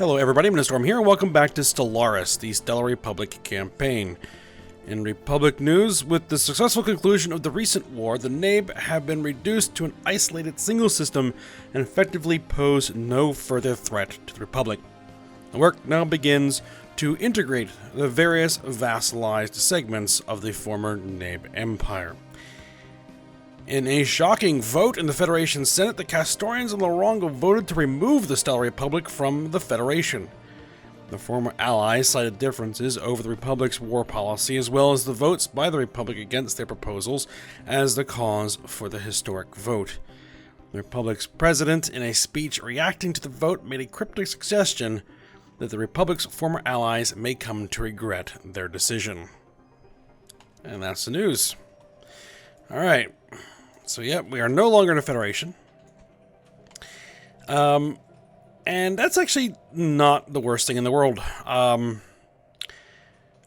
Hello everybody, I'm Storm here, and welcome back to Stellaris, the Stellar Republic campaign. In Republic news, with the successful conclusion of the recent war, the Nabe have been reduced to an isolated single system and effectively pose no further threat to the Republic. The work now begins to integrate the various vassalized segments of the former Nabe Empire. In a shocking vote in the Federation Senate, the Castorians and Lorongo voted to remove the Stellar Republic from the Federation. The former allies cited differences over the Republic's war policy, as well as the votes by the Republic against their proposals, as the cause for the historic vote. The Republic's president, in a speech reacting to the vote, made a cryptic suggestion that the Republic's former allies may come to regret their decision. And that's the news. Alright. So, yep, we are no longer in a Federation. And that's actually not the worst thing in the world. I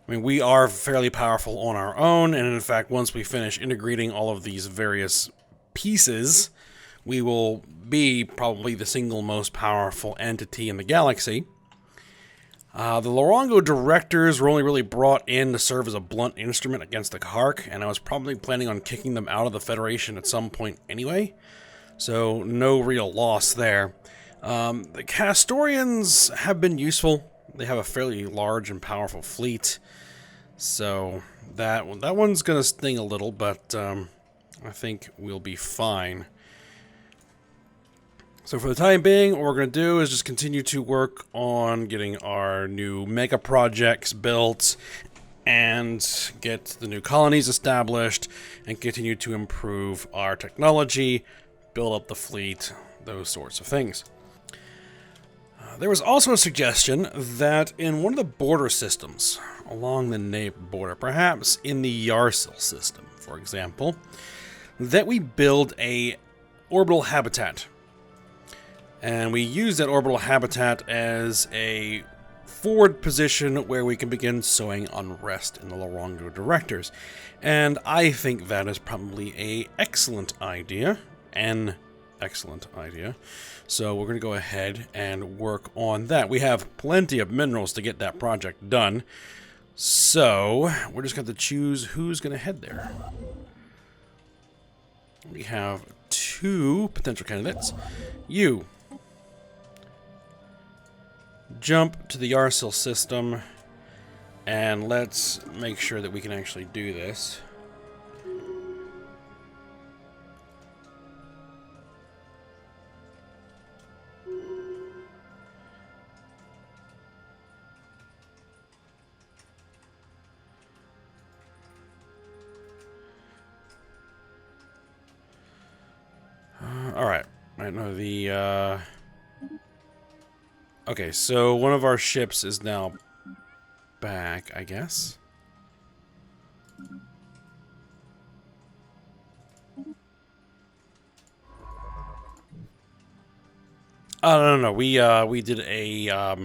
mean, we are fairly powerful on our own, and in fact, once we finish integrating all of these various pieces, we will be probably the single most powerful entity in the galaxy. The Lorongo directors were only really brought in to serve as a blunt instrument against the Kark, and I was probably planning on kicking them out of the Federation at some point anyway, so no real loss there. The Castorians have been useful. They have a fairly large and powerful fleet, so that one's going to sting a little, but I think we'll be fine. So for the time being, what we're going to do is just continue to work on getting our new mega projects built and get the new colonies established and continue to improve our technology, build up the fleet, those sorts of things. There was also a suggestion that in one of the border systems along the Nabe border, perhaps in the Yarsil system, for example, that we build a orbital habitat. And we use that orbital habitat as a forward position where we can begin sowing unrest in the Lorongo directors. And I think that is probably an excellent idea. So we're going to go ahead and work on that. We have plenty of minerals to get that project done. So we're just going to choose who's going to head there. We have two potential candidates. You. Jump to the Yarsil system, and let's make sure that we can actually do this. Alright. I know the, okay, so one of our ships is now back, I guess. Oh, no. We did a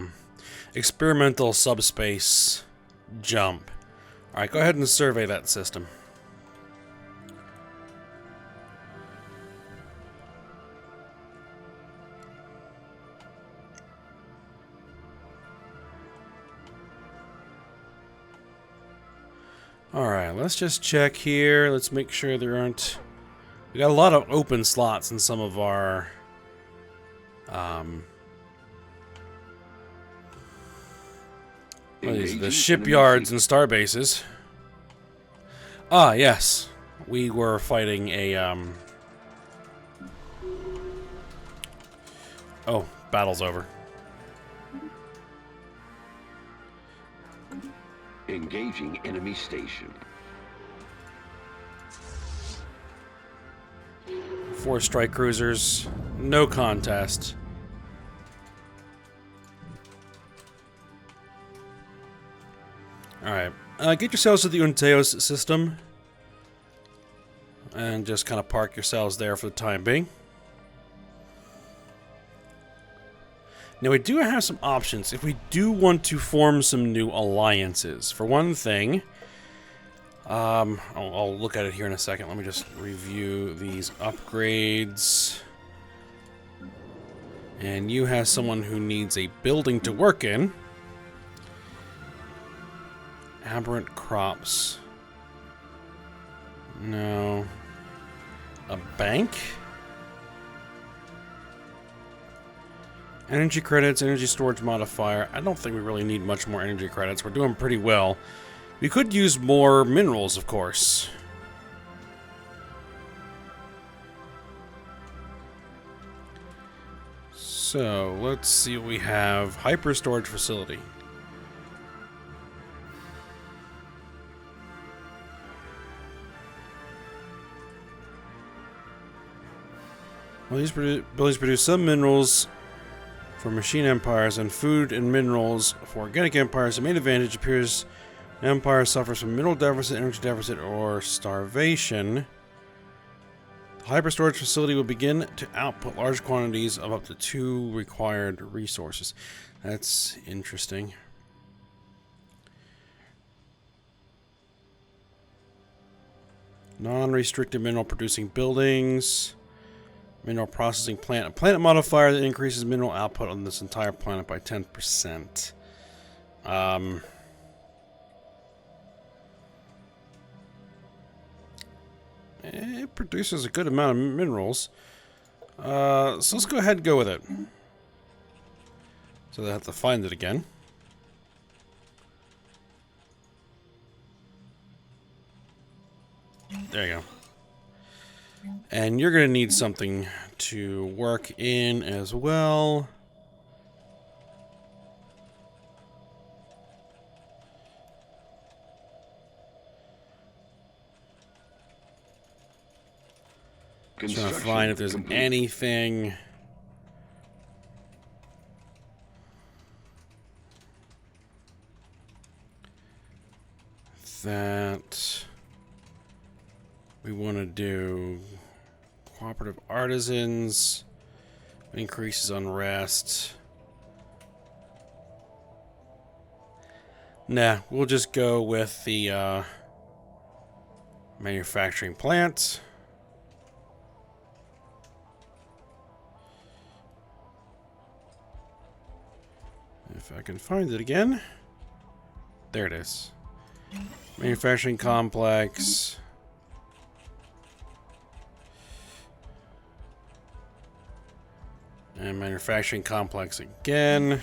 experimental subspace jump. All right, go ahead and survey that system. Alright, let's just check here. Let's make sure there aren't... We got a lot of open slots in some of our... the shipyards and star bases. Ah, yes. We were fighting a... Oh, battle's over. Engaging enemy station. 4 strike cruisers. No contest. Alright. Get yourselves to the Unteos system. And just kind of park yourselves there for the time being. Now, we do have some options if we do want to form some new alliances. For one thing, I'll look at it here in a second. Let me just review these upgrades. And you have someone who needs a building to work in. Aberrant crops. No. A bank? Energy credits, energy storage modifier. I don't think we really need much more energy credits. We're doing pretty well. We could use more minerals, of course. So, let's see what we have. Hyper storage facility. Well, these abilities produce some minerals for machine empires and food and minerals for organic empires. The main advantage appears an empire suffers from mineral deficit, energy deficit, or starvation. The hyperstorage facility will begin to output large quantities of up to 2 required resources. That's interesting. Non-restricted mineral producing buildings. Mineral processing plant. A planet modifier that increases mineral output on this entire planet by 10%. It produces a good amount of minerals. So let's go ahead and go with it. So they have to find it again. There you go. And you're going to need something to work in as well. Trying to find if there's anything that we want to do. Cooperative artisans increases unrest. Nah, we'll just go with the manufacturing plant. If I can find it again. There it is. Manufacturing complex. And manufacturing complex again.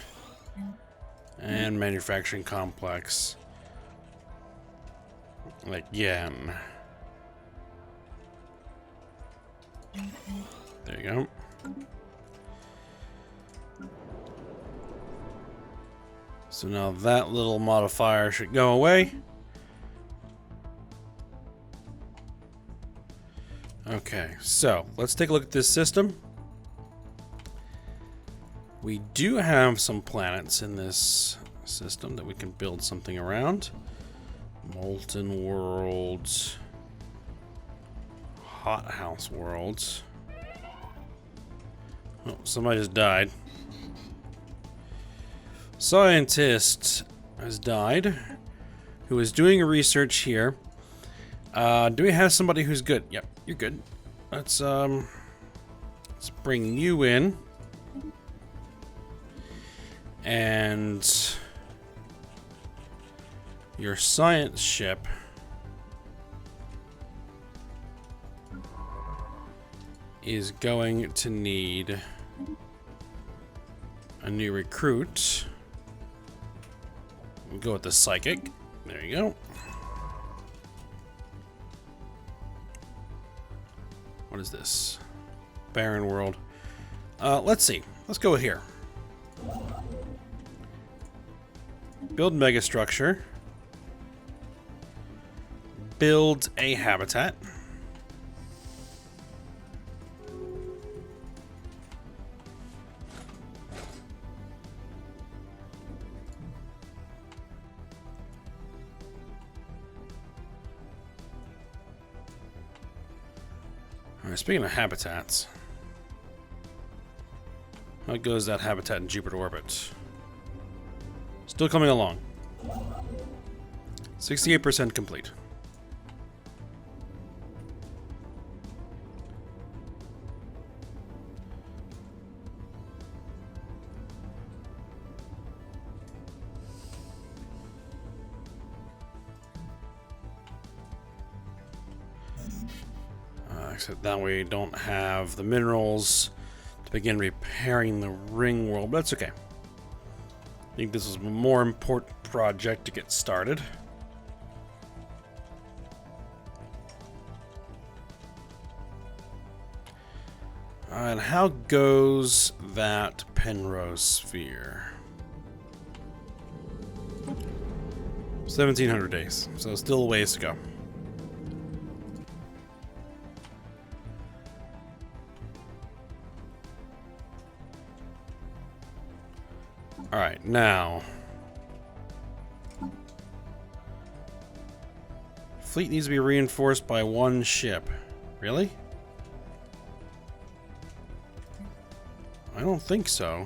And manufacturing complex again. There you go. So now that little modifier should go away. Okay, so let's take a look at this system. We do have some planets in this system that we can build something around. Molten worlds. Hothouse worlds. Oh, somebody just died. Scientist has died who is doing research here. Do we have somebody who's good? Yep, you're good. Let's bring you in. And your science ship is going to need a new recruit. We'll go with the psychic. There you go. What is this? Barren world. Let's see. Let's go here. Build megastructure. Build a habitat. Alright, speaking of habitats, how goes that habitat in Jupiter orbit? Still coming along. 68% complete. That way we don't have the minerals to begin repairing the ring world, but that's okay. I think this is a more important project to get started. And how goes that Penrose sphere? 1700 days, so still a ways to go. Alright, now. Fleet needs to be reinforced by one ship. Really? I don't think so.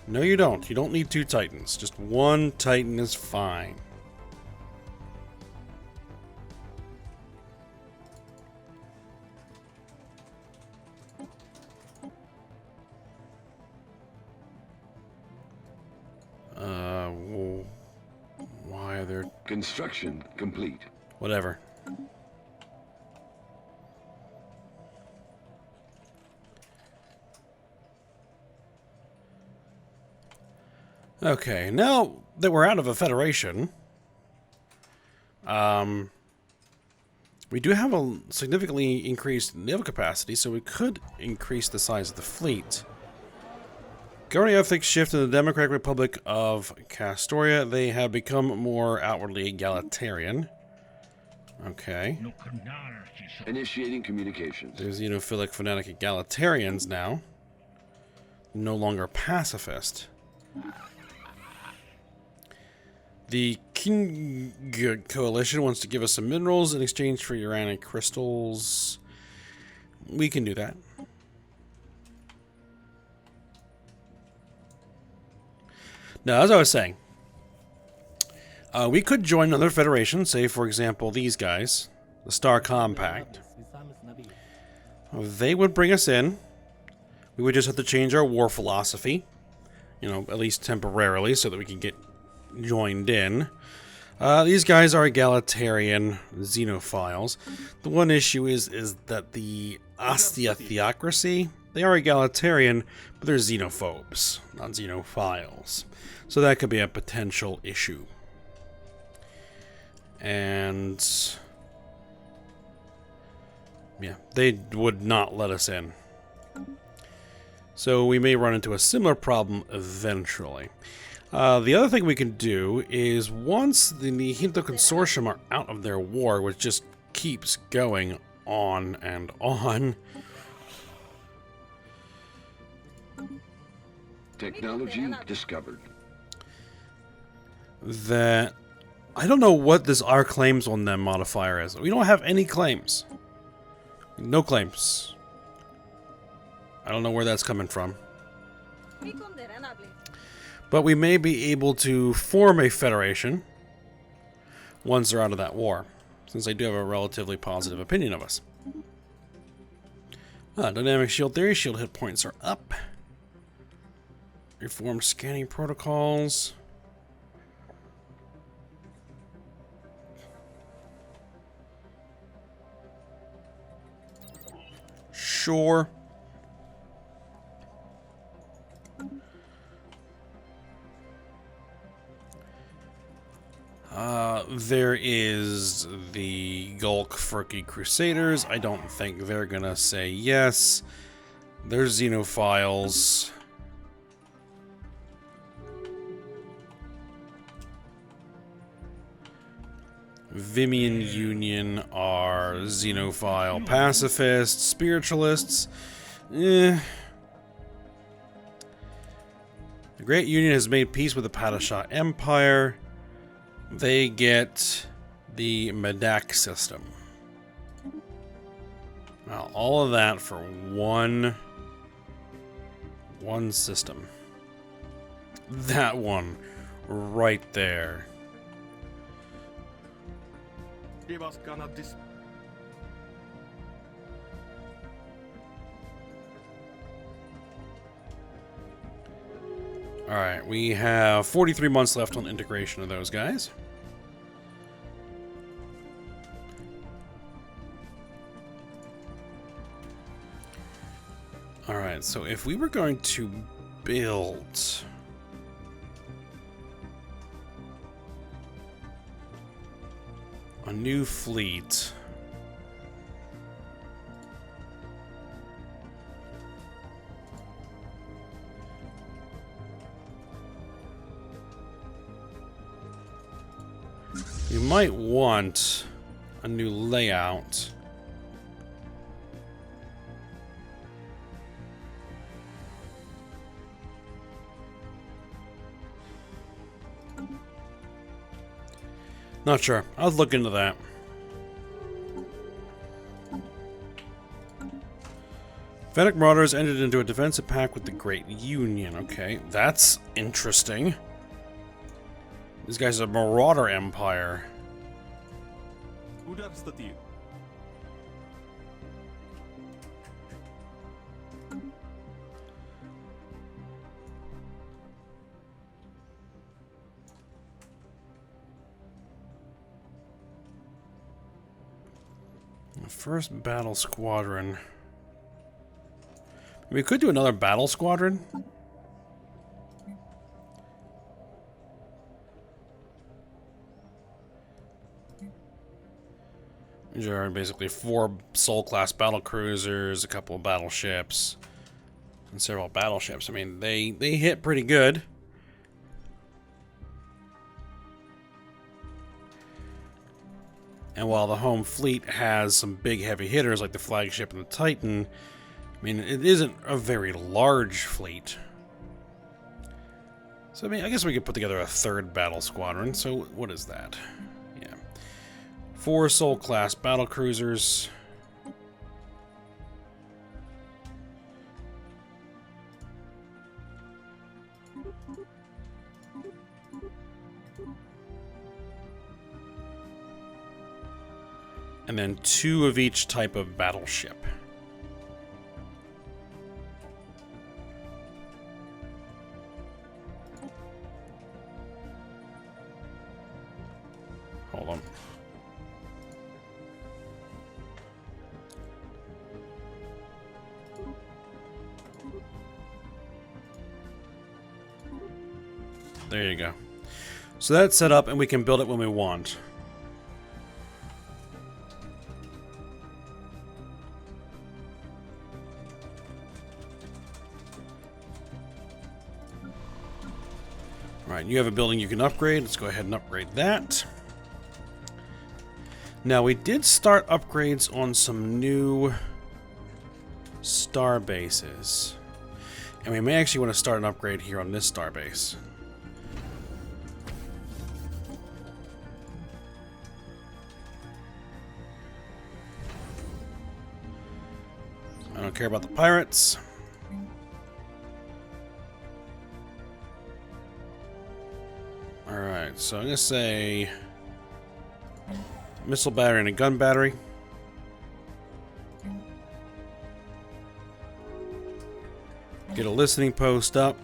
No, you don't. You don't need 2 Titans. Just 1 Titan is fine. Why are there... Construction complete. Whatever. Okay, now that we're out of a Federation, we do have a significantly increased naval capacity, so we could increase the size of the fleet. Governing ethics shift in the Democratic Republic of Castoria. They have become more outwardly egalitarian. Okay. Initiating communications. There's xenophilic fanatic egalitarians now. No longer pacifist. The King Coalition wants to give us some minerals in exchange for uranic crystals. We can do that. Now, as I was saying, we could join another federation, say, for example, these guys, the Star Compact. They would bring us in. We would just have to change our war philosophy, you know, at least temporarily, so that we can get joined in. These guys are egalitarian xenophiles. The one issue is that the Ostia Theocracy, they are egalitarian, but they're xenophobes, not xenophiles. So that could be a potential issue. And yeah, they would not let us in. So we may run into a similar problem eventually. The other thing we can do is once the Hinto Consortium are out of their war, which just keeps going on and on. Technology discovered. That I don't know what this our claims on them modifier is. We don't have any claims. No claims. I don't know where that's coming from. But we may be able to form a federation once they're out of that war, since I do have a relatively positive opinion of us. Dynamic shield theory, shield hit points are up. Reform scanning protocols. Sure. There is the Gulk Furky Crusaders. I don't think they're gonna say yes. There's xenophiles. Vimian Union are xenophile pacifists, spiritualists. The Great Union has made peace with the Padishah Empire. They get the Medak system. Now, all of that for one system. That one right there. Alright, we have 43 months left on integration of those guys. Alright, so if we were going to build a new fleet, you might want a new layout. Not sure. I'll look into that. Fennec Marauders entered into a defensive pact with the Great Union. Okay, that's interesting. This guy's a Marauder Empire. The first battle squadron. We could do another battle squadron. These are basically 4 Sol-class battle cruisers, a couple of battleships, and several battleships. I mean, they hit pretty good. And while the home fleet has some big heavy hitters like the flagship and the Titan, I mean, it isn't a very large fleet. So, I mean, I guess we could put together a 3rd battle squadron. So, what is that? Yeah. 4 Sol-class battle cruisers. And then 2 of each type of battleship. Hold on. There you go. So that's set up and we can build it when we want. Alright, you have a building you can upgrade. Let's go ahead and upgrade that. Now, we did start upgrades on some new star bases. And we may actually want to start an upgrade here on this star base. I don't care about the pirates. Alright, so I'm going to say missile battery and a gun battery. Get a listening post up.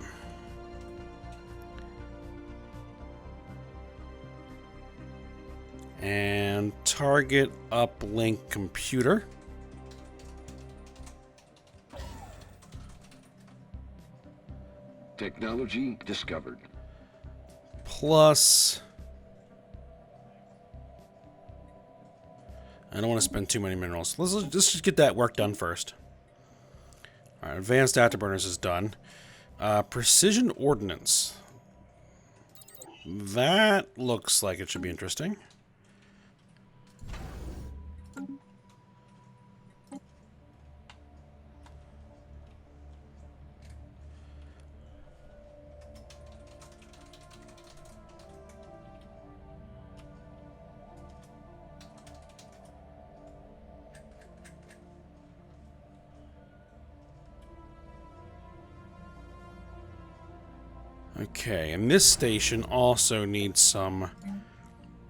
And target uplink computer. Technology discovered. Plus, I don't want to spend too many minerals. Let's just get that work done first. All right, advanced afterburners is done. Precision ordnance. That looks like it should be interesting. Okay, and this station also needs some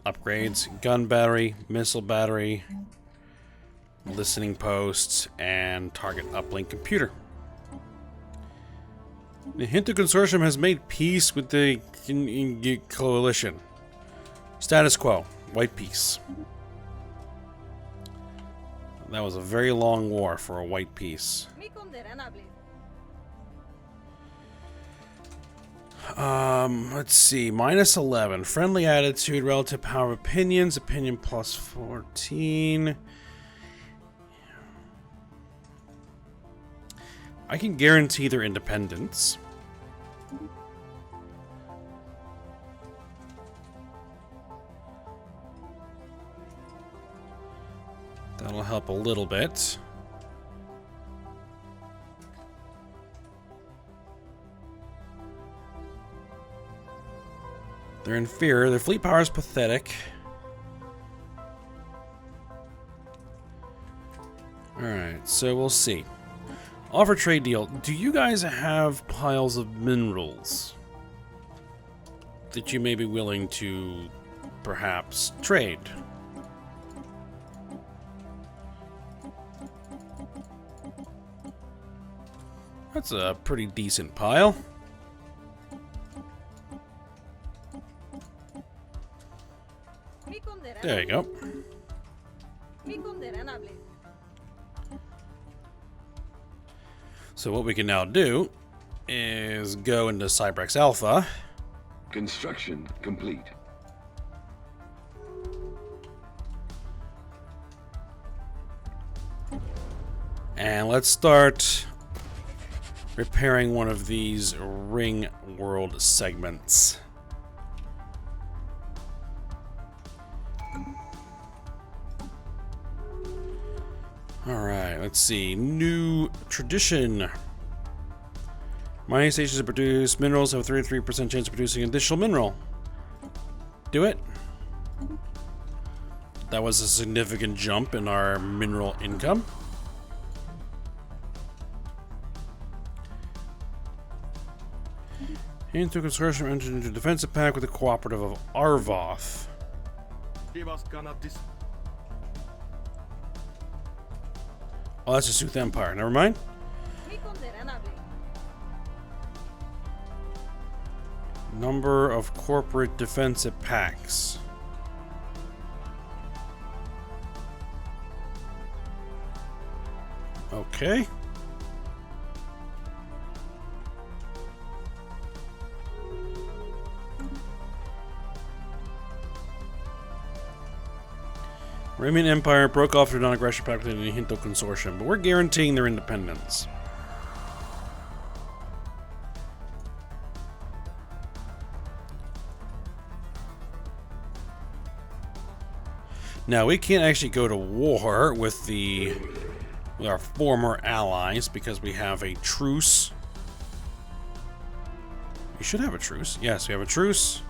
upgrades. Gun battery, missile battery, listening posts, and target uplink computer. The Hinto Consortium has made peace with the coalition. Status quo, white peace. That was a very long war for a white peace. Let's see. Minus 11. Friendly attitude, relative power of opinions. Opinion plus 14. I can guarantee their independence. That'll help a little bit. They're inferior. Their fleet power is pathetic. Alright, so we'll see. Offer trade deal. Do you guys have piles of minerals that you may be willing to perhaps trade? That's a pretty decent pile. There you go. So what we can now do is go into Cybrex Alpha. Construction complete. And let's start repairing one of these ring world segments. Alright, let's see. New tradition. Mining stations that produce minerals have a 33% chance of producing additional mineral. Do it. That was a significant jump in our mineral income. Into consortium entered into a defensive pact with the cooperative of Arvoth. Oh, that's the Sooth Empire. Never mind. Number of corporate defensive pacts. Okay. Remnant Empire broke off their non-aggression pact with the Hinto Consortium, but we're guaranteeing their independence. Now, we can't actually go to war with our former allies because we have a truce. We should have a truce. Yes, we have a truce.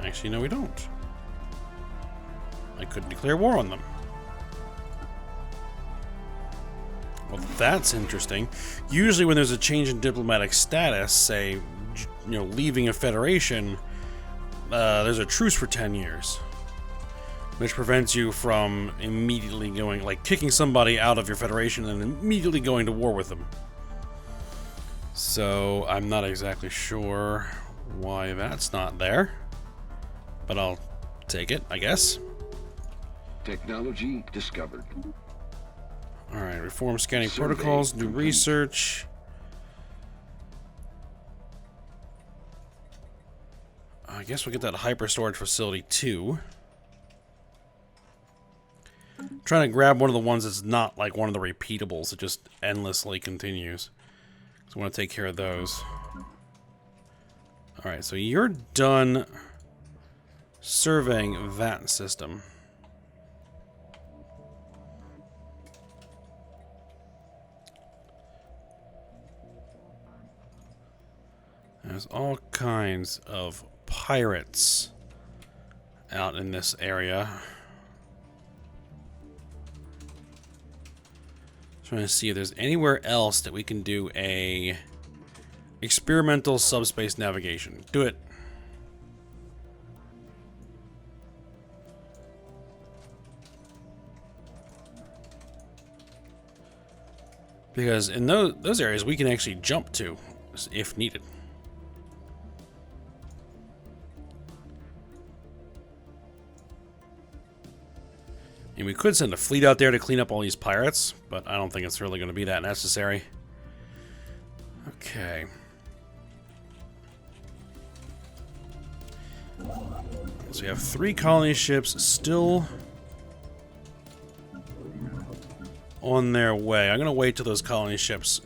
Actually, no, we don't. I couldn't declare war on them. Well, that's interesting. Usually when there's a change in diplomatic status, say, leaving a federation, there's a truce for 10 years. Which prevents you from immediately going, kicking somebody out of your federation and immediately going to war with them. So, I'm not exactly sure why that's not there. But I'll take it, I guess. Technology discovered. Alright, reform scanning protocols, new research. I guess we'll get that hyper storage facility too. Trying to grab one of the ones that's not like one of the repeatables that just endlessly continues. So I want to take care of those. Alright, so you're done surveying that system. There's all kinds of pirates out in this area. Trying to see if there's anywhere else that we can do a experimental subspace navigation. Do it. Because in those areas we can actually jump to if needed. And we could send a fleet out there to clean up all these pirates, but I don't think it's really going to be that necessary. Okay. So we have 3 colony ships still on their way. I'm going to wait till those colony ships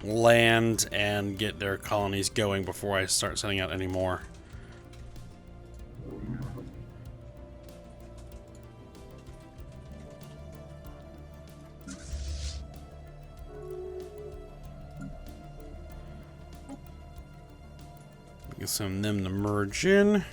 land and get their colonies going before I start sending out any more. Get some of them to merge in.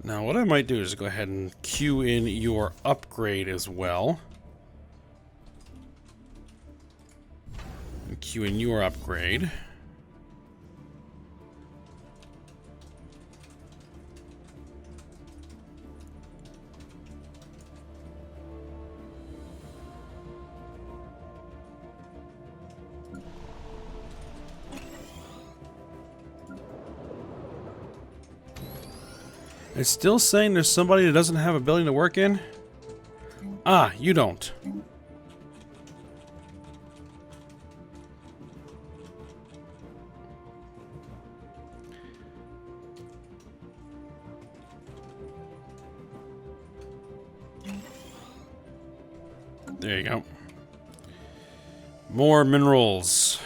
Now, what I might do is go ahead and queue in your upgrade as well. And queue in your upgrade. It's still saying there's somebody that doesn't have a building to work in? Ah, you don't. There you go. More minerals.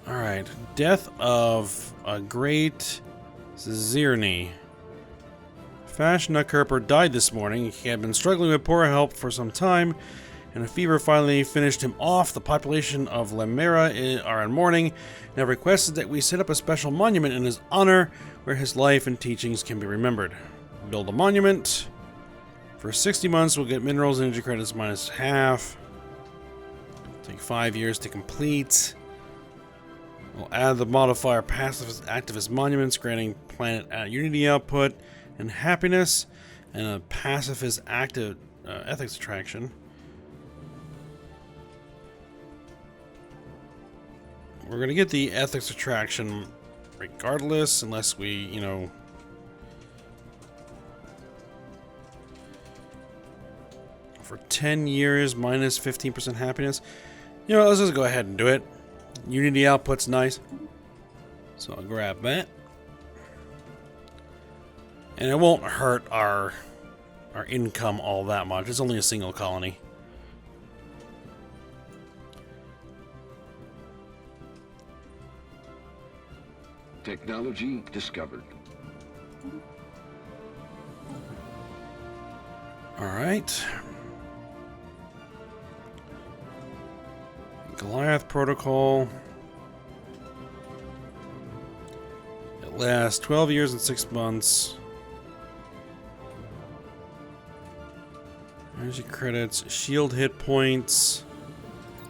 Alright, death of a great Zirni. Fash Nutkerper died this morning. He had been struggling with poor health for some time, and a fever finally finished him off. The population of Lemera are in mourning, and have requested that we set up a special monument in his honor, where his life and teachings can be remembered. Build a monument. For 60 months, we'll get minerals and energy credits minus half. Take 5 years to complete. We'll add the modifier pacifist activist monuments, granting planet unity output and happiness, and a pacifist active ethics attraction. We're going to get the ethics attraction regardless, unless we, you know... For 10 years, minus 15% happiness. You know, let's just go ahead and do it. Unity output's nice. So I'll grab that. And it won't hurt our income all that much. It's only a single colony. Technology discovered. All right. Goliath protocol. It lasts 12 years and 6 months. Energy credits, shield hit points.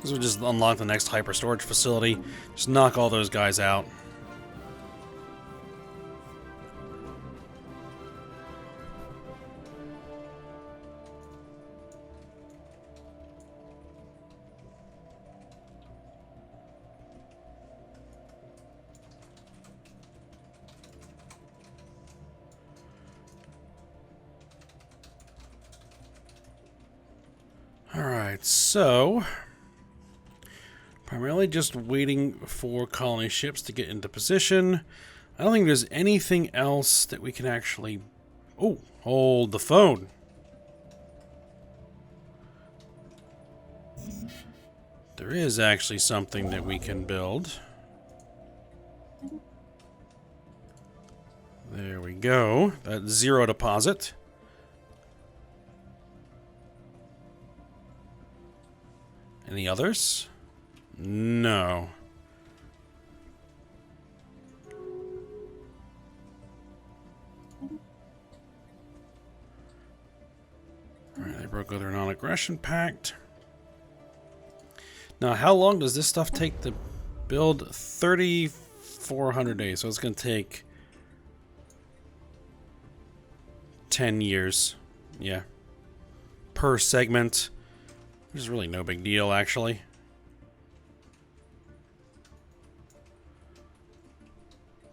This will just unlock the next hyper storage facility. Just knock all those guys out. Alright, so primarily just waiting for colony ships to get into position. I don't think there's anything else that we can actually... Oh, hold the phone. There is actually something that we can build. There we go. That's 0 deposit. Any others? No. Alright, they broke with their non-aggression pact. Now, how long does this stuff take to build? 3,400 days. So it's going to take 10 years. Yeah. Per segment. Which is really no big deal, actually.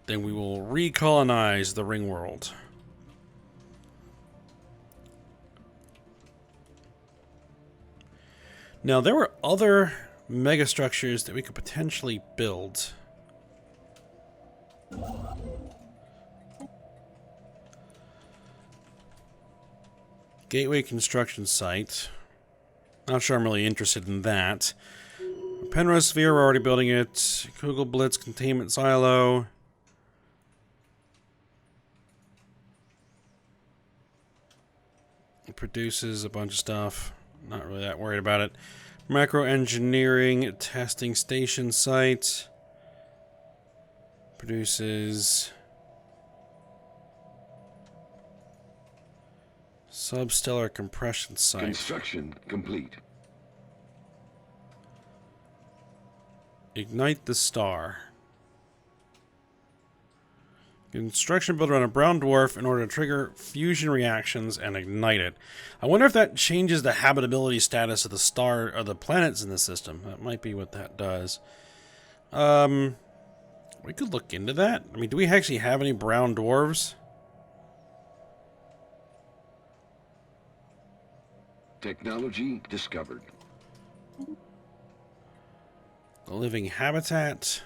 Then we will recolonize the ring world. Now, there were other megastructures that we could potentially build. Gateway construction site. Not sure I'm really interested in that. Penrose Sphere, we're already building it. Kugel Blitz containment silo. It produces a bunch of stuff. Not really that worried about it. Macro engineering testing station site. Produces substellar compression site. Construction complete. Ignite the star. Construction built around a brown dwarf in order to trigger fusion reactions and ignite it. I wonder if that changes the habitability status of the star or the planets in the system. That might be what that does. We could look into that. I mean, do we actually have any brown dwarves? Technology discovered. The living habitat.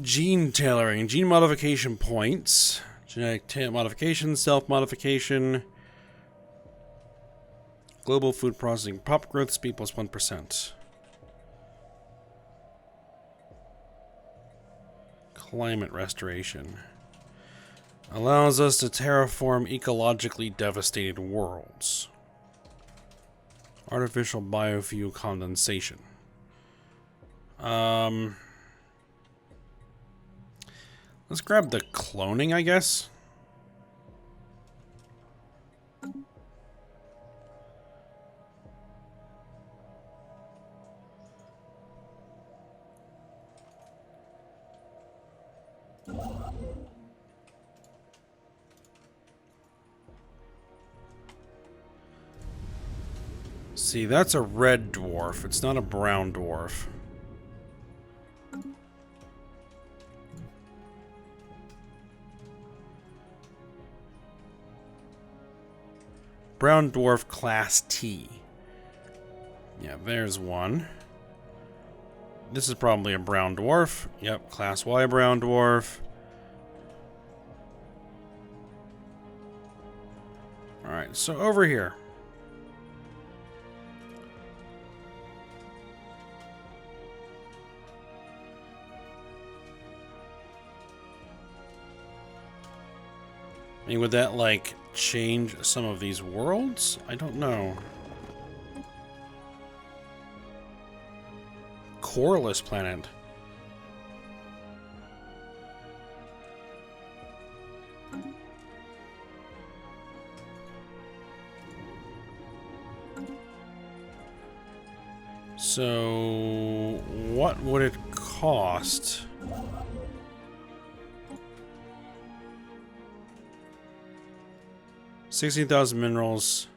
Gene tailoring, gene modification points, genetic modification, self-modification, global food processing, pop growth speed plus 1%. Climate restoration. Allows us to terraform ecologically devastated worlds. Artificial biofuel condensation. Let's grab the cloning, I guess. See, that's a red dwarf. It's not a brown dwarf. Brown dwarf class T. Yeah, there's one. This is probably a brown dwarf. Yep, class Y brown dwarf. Alright, so over here. I mean, would that, like, change some of these worlds? I don't know. Coreless planet. So, what would it cost? $16,000 minerals.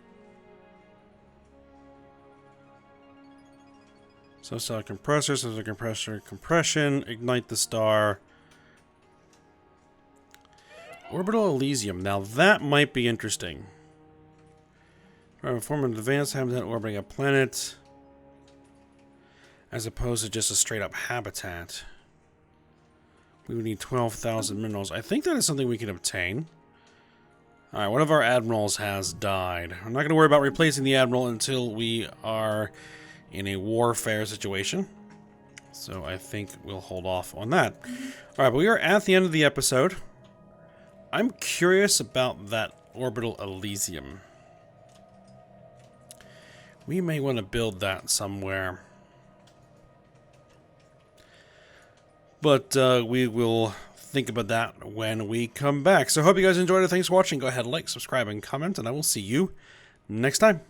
Substellar compressor, substellar compressor, compression, ignite the star. Orbital Elysium. Now that might be interesting. Form an advanced habitat orbiting a planet, as opposed to just a straight up habitat. We would need 12,000 minerals. I think that is something we can obtain. Alright, one of our admirals has died. I'm not going to worry about replacing the admiral until we are in a warfare situation. So I think we'll hold off on that. Alright, but we are at the end of the episode. I'm curious about that Orbital Elysium. We may want to build that somewhere. But we will think about that when we come back. So I hope you guys enjoyed it. Thanks for watching. Go ahead, like, subscribe, and comment, and I will see you next time.